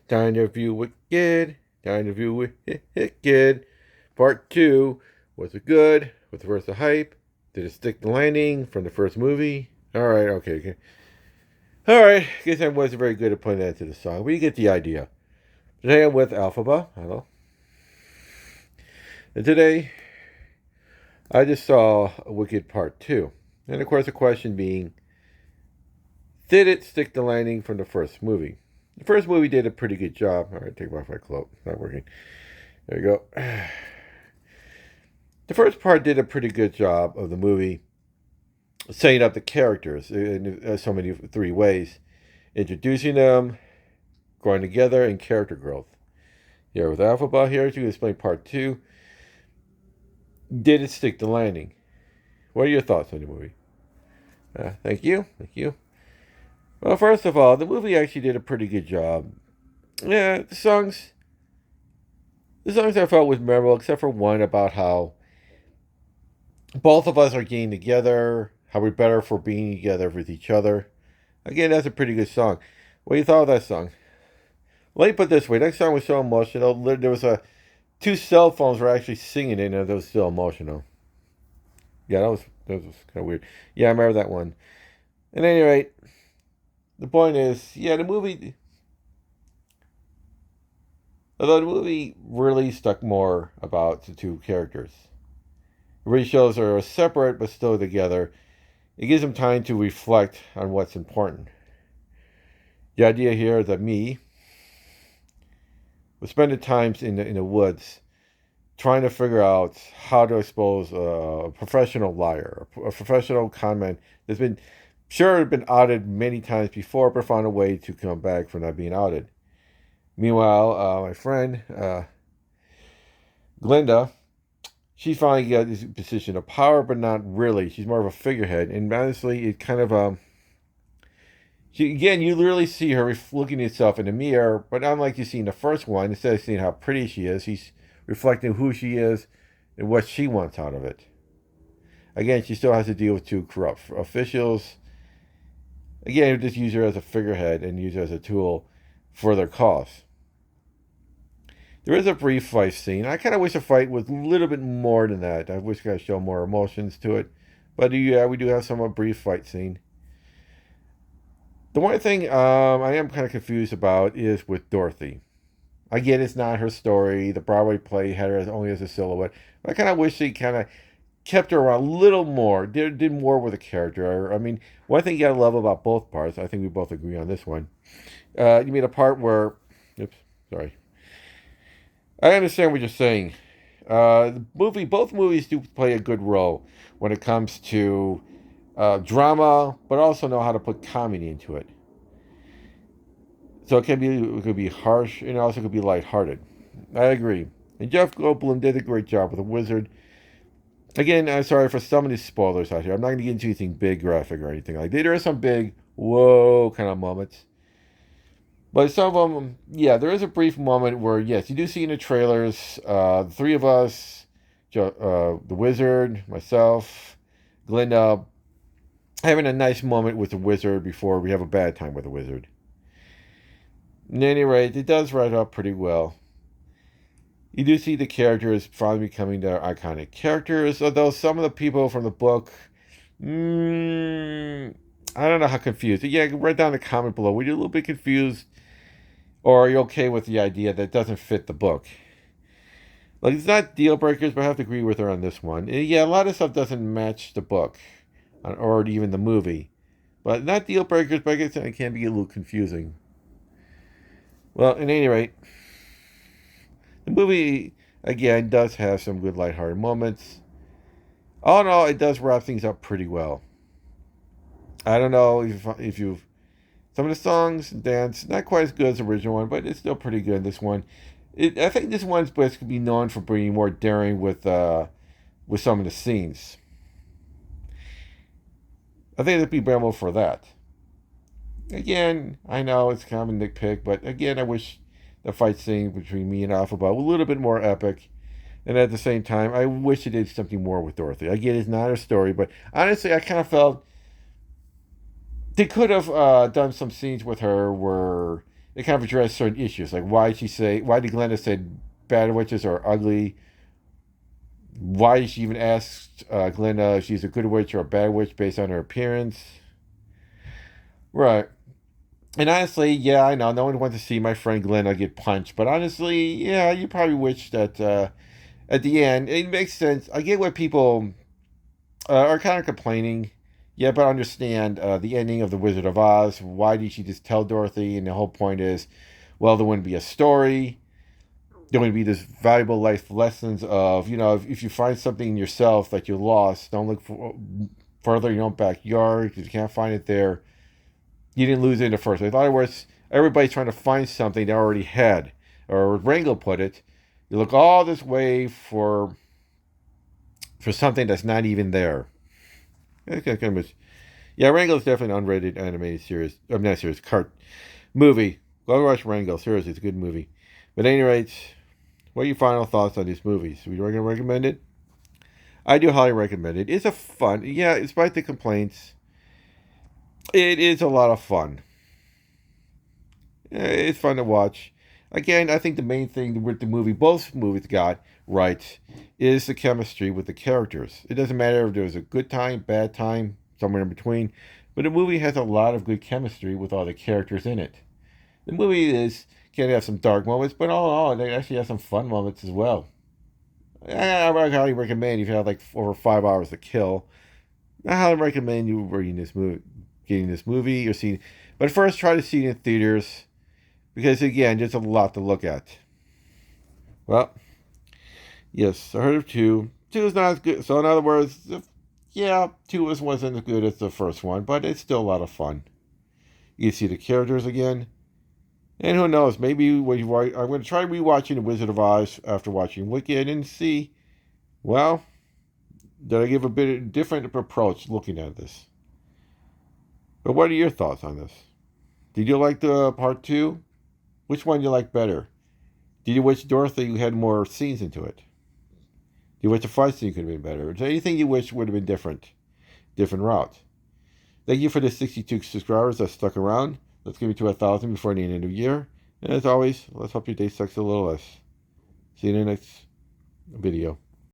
Time to view Wicked. Time to view Wicked. Part 2. Was it good? Was it worth the hype? Did it stick the landing from the first movie? Alright, okay. Alright, guess I wasn't very good at putting that into the song, but you get the idea. Today I'm with Alphaba. Hello. And today, I just saw Wicked Part 2. And of course, the question being, did it stick the landing from the first movie? The first movie did a pretty good job. All right, take off my cloak. It's not working. There you go. The first part did a pretty good job of the movie setting up the characters in so many three ways. Introducing them, growing together, and character growth. Here with Alphaba here to explain part 2. Did it stick the landing? What are your thoughts on the movie? Thank you. Well, first of all, the movie actually did a pretty good job. Yeah, the songs I felt was memorable, except for one about how both of us are getting together, how we're better for being together with each other. Again, that's a pretty good song. What do you thought of that song? Let me put it this way: that song was so emotional. There was two cell phones were actually singing it, and it was still emotional. Yeah, that was kind of weird. Yeah, I remember that one. At any rate, the point is, yeah, although the movie really stuck more about the two characters. It really shows they're separate but still together. It gives them time to reflect on what's important. The idea here is that me was spending times in the woods trying to figure out how to expose a professional liar, a professional conman that's been outed many times before, but found a way to come back from not being outed. Meanwhile, my friend, Glinda, she finally got this position of power, but not really. She's more of a figurehead. And honestly, it kind of, you literally see her looking at herself in the mirror, but unlike you see in the first one, instead of seeing how pretty she is, she's reflecting who she is and what she wants out of it. Again, she still has to deal with two corrupt officials. Again, just use her as a figurehead and use her as a tool for their cause. There is a brief fight scene. I kind of wish the fight was a little bit more than that. I wish I could show more emotions to it. But yeah, we do have some brief fight scene. The one thing I am kind of confused about is with Dorothy. Again, it's not her story. The Broadway play had her only as a silhouette. But I kind of wish they kind of kept her around a little more, did more with the character. I mean, one thing you gotta love about both parts, I think we both agree on this one. You mean a part where, oops, sorry. I understand what you're saying. Both movies do play a good role when it comes to drama, but also know how to put comedy into it. So it could be harsh, and it also could be lighthearted. I agree. And Jeff Goldblum did a great job with the Wizard. Again, I'm sorry for some of these spoilers out here. I'm not going to get into anything big graphic or anything like that. There are some big, whoa kind of moments. But some of them, yeah, there is a brief moment where, yes, you do see in the trailers, the three of us, the Wizard, myself, Glinda, having a nice moment with the Wizard before we have a bad time with the Wizard. At any rate, it does write up pretty well. You do see the characters finally becoming their iconic characters, although some of the people from the book, I don't know how confused. Yeah, write down the comment below. Were you a little bit confused? Or are you okay with the idea that it doesn't fit the book? Like, it's not deal breakers, but I have to agree with her on this one. Yeah, a lot of stuff doesn't match the book, or even the movie. But not deal breakers, but I guess it can be a little confusing. Well, at any rate, the movie, again, does have some good lighthearted moments. All in all, it does wrap things up pretty well. I don't know if you've... Some of the songs and dance, not quite as good as the original one, but it's still pretty good, this one. I think this one's best could be known for being more daring with some of the scenes. I think it'd be memorable for that. Again, I know it's kind of a nitpick, but again, I wish the fight scene between me and Alphaba was a little bit more epic. And at the same time, I wish it did something more with Dorothy. Again, it's not her story, but honestly, I kind of felt they could have done some scenes with her where it kind of addressed certain issues, like why did Glenda say bad witches are ugly? Why did she even ask Glenda if she's a good witch or a bad witch based on her appearance? Right. And honestly, yeah, I know no one wants to see my friend Glenda get punched, but honestly, yeah, you probably wish that at the end it makes sense. I get what people are kind of complaining. Yeah, but I understand the ending of The Wizard of Oz. Why did she just tell Dorothy? And the whole point is, well, there wouldn't be a story. There wouldn't be this valuable life lessons of, if you find something in yourself that you lost, don't look further in your own backyard because you can't find it there. You didn't lose it in the first place. In other words, everybody's trying to find something they already had. Or Rangel put it, you look all this way for something that's not even there. Okay, kind of, yeah, Rango is definitely an unrated animated series. I'm not series, movie. Go watch Rango. Seriously, it's a good movie. But at any rate, what are your final thoughts on these movies? Would you recommend it? I do highly recommend it. It's a fun, yeah, despite the complaints, it is a lot of fun. It's fun to watch. Again, I think the main thing with the movie, both movies got right, is the chemistry with the characters. It doesn't matter if there's a good time, bad time, somewhere in between, but the movie has a lot of good chemistry with all the characters in it. The movie can have some dark moments, but all in all, it actually has some fun moments as well. I highly recommend if you have like over 5 hours to kill. I highly recommend you reading this movie, getting this movie or seeing. But first, try to see it in theaters because again, there's a lot to look at. Well, yes, I heard of two. Two is not as good. So in other words, yeah, two wasn't as good as the first one, but it's still a lot of fun. You see the characters again. And who knows, maybe I'm going to try rewatching The Wizard of Oz after watching Wicked and see, well, did I give a bit of different approach looking at this? But what are your thoughts on this? Did you like the part two? Which one do you like better? Did you wish Dorothy had more scenes into it? Do you wish the fight scene could have been better? Is there anything you wish would have been different route? Thank you for the 62 subscribers that stuck around. Let's get to 1,000 before the end of the new year. And as always, let's hope your day sucks a little less. See you in the next video.